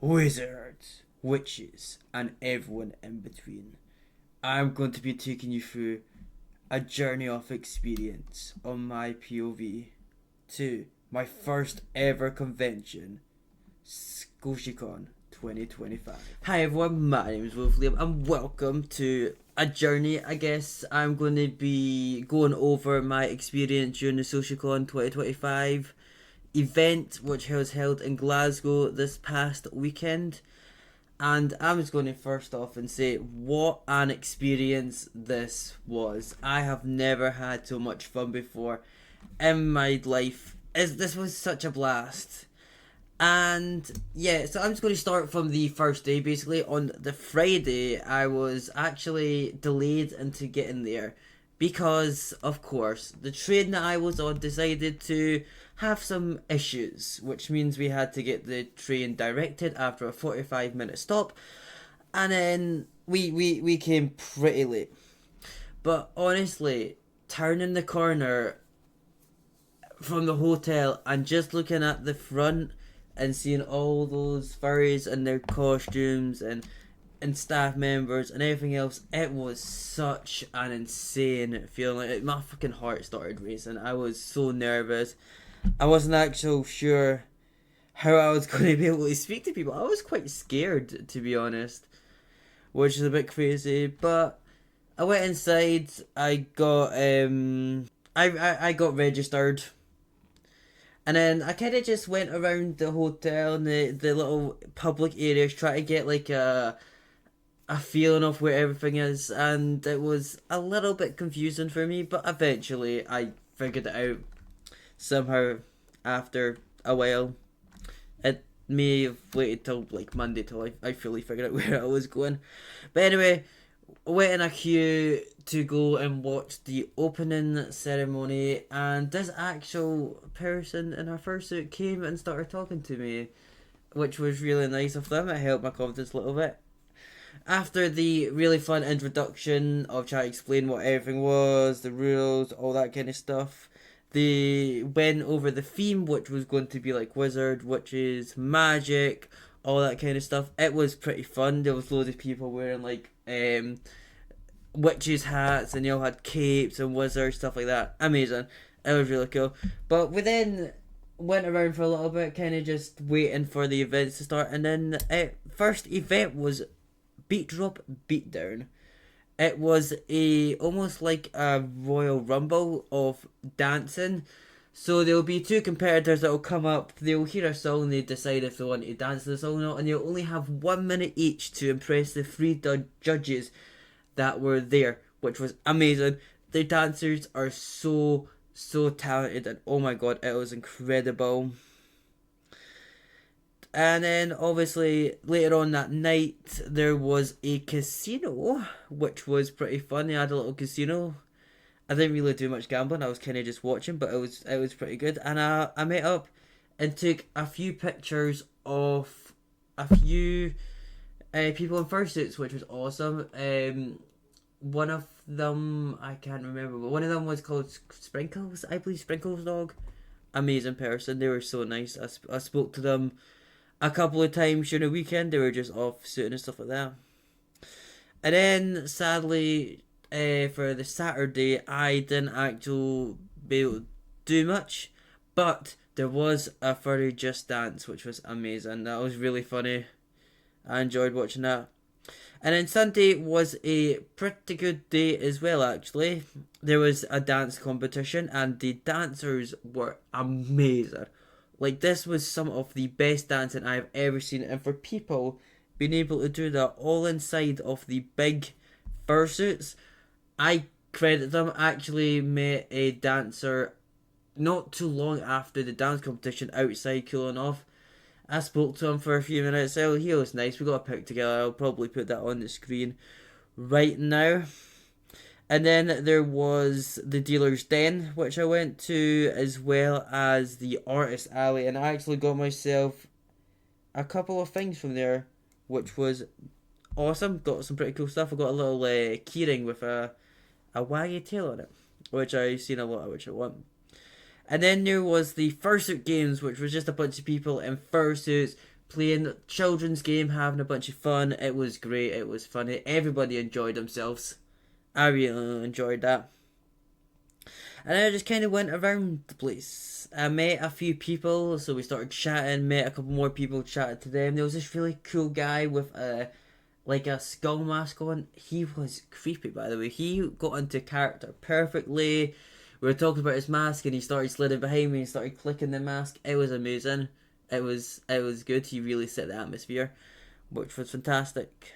wizards, witches, and everyone in between. I'm going to be taking you through a journey of experience on my POV to my first ever convention, Scoticon 2025. Hi everyone, my name is Wolfie and welcome to a journey. I guess I'm going to be going over my experience during the Socialcon 2025 event, which was held in Glasgow this past weekend. And I'm just going to first off and say what an experience this was. I have never had so much fun before in my life. This was such a blast. And yeah, so I'm just going to start from the first day. Basically, on the Friday, I was actually delayed into getting there because, of course, the train that I was on decided to have some issues, which means we had to get the train directed after a 45-minute stop, and then we came pretty late. But honestly, turning the corner from the hotel and just looking at the front and seeing all those furries and their costumes and staff members and everything else, it was such an insane feeling. Like, my fucking heart started racing. I was so nervous. I wasn't actually sure how I was going to be able to speak to people. I was quite scared, to be honest, which is a bit crazy. But I went inside. I got I got registered. And then I kind of just went around the hotel and the little public areas, trying to get like a feeling of where everything is, and it was a little bit confusing for me, but eventually I figured it out somehow after a while. It may have waited till like Monday till I fully figured out where I was going. But anyway, wait in a queue to go and watch the opening ceremony, and this actual person in her fursuit came and started talking to me, which was really nice of them. It helped my confidence a little bit. After the really fun introduction of trying to explain what everything was, the rules, all that kind of stuff, they went over the theme, which was going to be like wizard, witches, magic, all that kind of stuff. It was pretty fun. There was loads of people wearing like witches hats, and they all had capes and wizards, stuff like that. Amazing. It was really cool. But we then went around for a little bit, kind of just waiting for the events to start, and then first event was Beat Drop Beatdown. It was a almost like a Royal Rumble of dancing. So there'll be two competitors that'll come up, they'll hear a song, and they decide if they want to dance to the song or not, and they'll only have 1 minute each to impress the three judges that were there, which was amazing. The dancers are so talented, and oh my god, it was incredible. And then obviously later on that night there was a casino, which was pretty fun. They had a little casino. I didn't really do much gambling. I was kind of just watching, but it was pretty good. And I met up and took a few pictures of a few people in fursuits, which was awesome. One of them I can't remember, but one of them was called Sprinkles. I believe Sprinkles dog. Amazing person. They were so nice. I spoke to them a couple of times during the weekend. They were just off suiting and stuff like that. And then sadly, for the Saturday, I didn't actually be able to do much, but there was a furry Just Dance, which was amazing. That was really funny. I enjoyed watching that. And then Sunday was a pretty good day as well, actually. There was a dance competition, and the dancers were amazing. Like, this was some of the best dancing I've ever seen, and for people being able to do that all inside of the big fursuits, I credit them. I actually met a dancer not too long after the dance competition outside cooling off. I spoke to him for a few minutes. Oh, he was nice. We got a pic together. I'll probably put that on the screen right now. And then there was the Dealer's Den, which I went to, as well as the Artist Alley. And I actually got myself a couple of things from there, which was awesome. Got some pretty cool stuff. I got a little keyring with a waggy tail on it, which I've seen a lot of, which I want. And then there was the fursuit games, which was just a bunch of people in fursuits playing children's game, having a bunch of fun. It was great. It was funny. Everybody enjoyed themselves. I really enjoyed that. And I just kind of went around the place. I met a few people, so we started chatting. Met a couple more people, chatted to them. There was this really cool guy with a skull mask on. He was creepy, by the way. He got into character perfectly. We were talking about his mask, and he started sliding behind me and started clicking the mask. It was amazing. It was good. He really set the atmosphere, which was fantastic.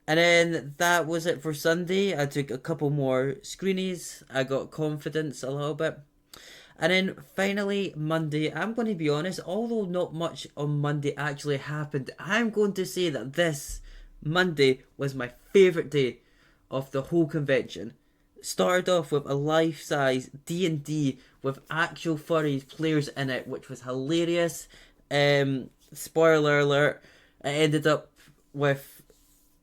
And then that was it for Sunday. I took a couple more screenies. I got confidence a little bit. And then finally, Monday, I'm going to be honest, although not much on Monday actually happened, I'm going to say that this Monday was my favourite day of the whole convention. Started off with a life-size D&D with actual furries players in it, which was hilarious. Spoiler alert, it ended up with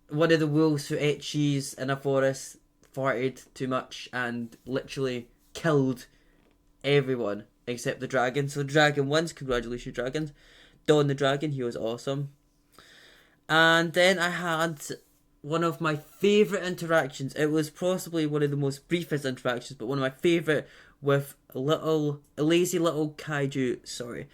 one of the wolves who ate cheese in a forest farted too much and literally killed everyone except the dragon. So the dragon wins. Congratulations, dragons. Don the dragon, he was awesome. And then I had one of my favourite interactions. It was possibly one of the most briefest interactions, but one of my favourite with a lazy little kaiju. Sorry.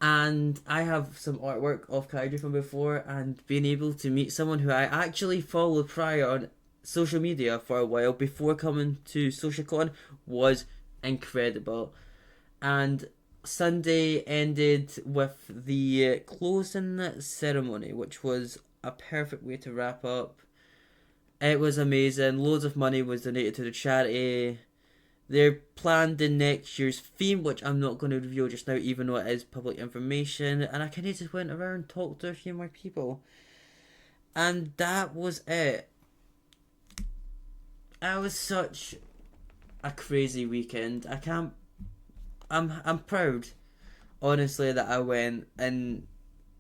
And I have some artwork of kaiju from before, and being able to meet someone who I actually followed prior on social media for a while before coming to Scoticon was incredible. And Sunday ended with the closing ceremony, which was a perfect way to wrap up. It was amazing. Loads of money was donated to the charity. They're planned in next year's theme, which I'm not going to reveal just now, even though it is public information. And I kind of just went around and talked to a few more people. And that was it. It was such a crazy weekend. I'm proud, honestly, that I went and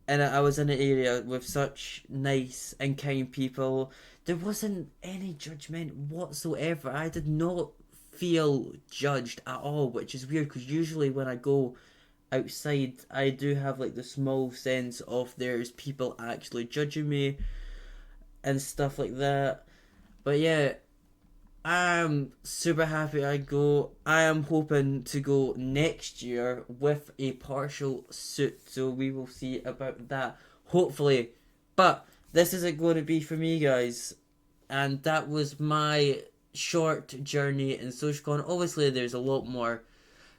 I was in an area with such nice and kind people. There wasn't any judgment whatsoever. I did not feel judged at all, which is weird because usually when I go outside I do have like the small sense of there's people actually judging me and stuff like that. But yeah, I'm super happy I go. I am hoping to go next year with a partial suit, so we will see about that hopefully. But this isn't going to be for me, guys, and that was my short journey in Scoticon. Obviously, there's a lot more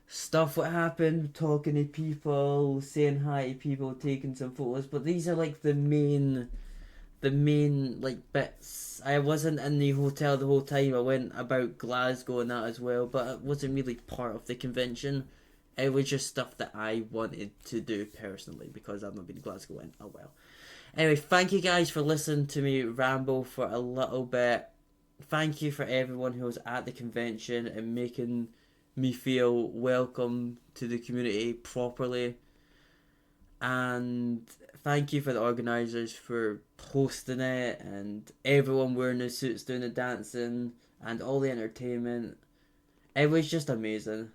stuff what happened, talking to people, saying hi to people, taking some photos. But these are like the main like bits. I wasn't in the hotel the whole time. I went about Glasgow and that as well, but it wasn't really part of the convention. It was just stuff that I wanted to do personally because I've not been to Glasgow in a while. Anyway, thank you guys for listening to me ramble for a little bit. Thank you for everyone who was at the convention and making me feel welcome to the community properly. And thank you for the organisers for hosting it and everyone wearing their suits doing the dancing and all the entertainment. It was just amazing.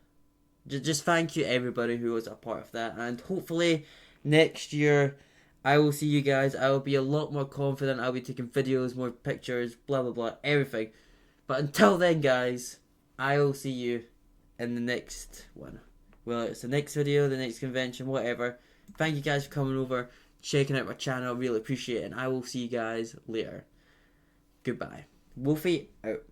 Just thank you everybody who was a part of that, and hopefully next year I will see you guys. I will be a lot more confident. I'll be taking videos, more pictures, blah blah blah, everything. But until then, guys, I will see you in the next one. Well, it's the next video, the next convention, whatever. Thank you guys for coming over, checking out my channel. Really appreciate it, and I will see you guys later. Goodbye. Wolfie out.